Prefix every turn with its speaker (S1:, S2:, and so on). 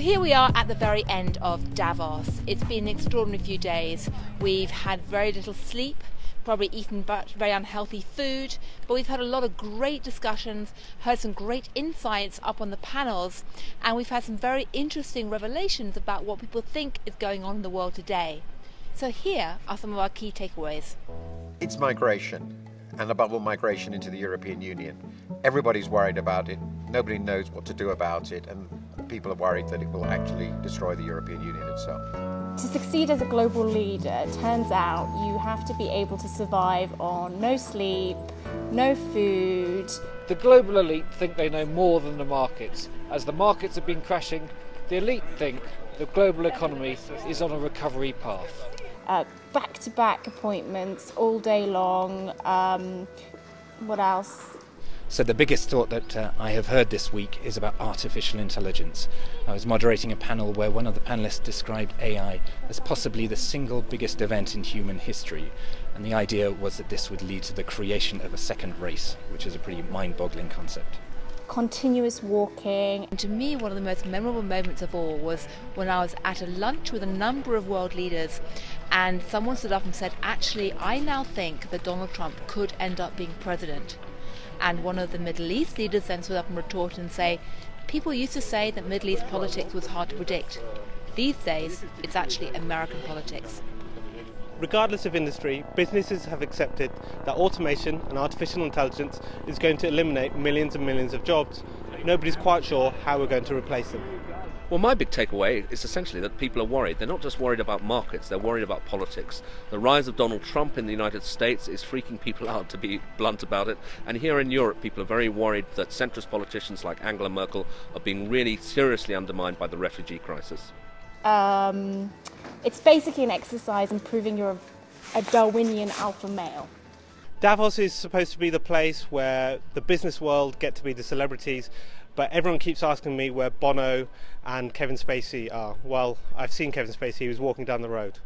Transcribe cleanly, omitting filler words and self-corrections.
S1: here we are at the very end of Davos. It's been an extraordinary few days. We've had very little sleep, probably eaten very unhealthy food, but we've had a lot of great discussions, heard some great insights up on the panels, and we've had some very interesting revelations about what people think is going on in the world today. So here are some of our key takeaways.
S2: It's migration, and above all migration into the European Union. Everybody's worried about it, nobody knows what to do about it, and people are worried that it will actually destroy the European Union itself.
S3: To succeed as a global leader, it turns out you have to be able to survive on no sleep, no food.
S4: The global elite think they know more than the markets. As the markets have been crashing, the elite think the global economy is on a recovery path.
S3: Back-to-back appointments all day long. What else?
S5: So the biggest thought that I have heard this week is about artificial intelligence. I was moderating a panel where one of the panelists described AI as possibly the single biggest event in human history, and the idea was that this would lead to the creation of a second race, which is a pretty mind-boggling concept.
S3: Continuous walking.
S1: And to me, one of the most memorable moments of all was when I was at a lunch with a number of world leaders, and someone stood up and said, actually, I now think that Donald Trump could end up being president. And one of the Middle East leaders then stood up and retorted and say, people used to say that Middle East politics was hard to predict. These days, it's actually American politics.
S6: Regardless of industry, businesses have accepted that automation and artificial intelligence is going to eliminate millions and millions of jobs. Nobody's quite sure how we're going to replace them.
S7: Well, my big takeaway is essentially that people are worried. They're not just worried about markets, they're worried about politics. The rise of Donald Trump in the United States is freaking people out, to be blunt about it. And here in Europe, people are very worried that centrist politicians like Angela Merkel are being really seriously undermined by the refugee crisis.
S3: It's basically an exercise in proving you're a Darwinian alpha male.
S6: Davos is supposed to be the place where the business world get to be the celebrities, but everyone keeps asking me where Bono and Kevin Spacey are. Well, I've seen Kevin Spacey, he was walking down the road.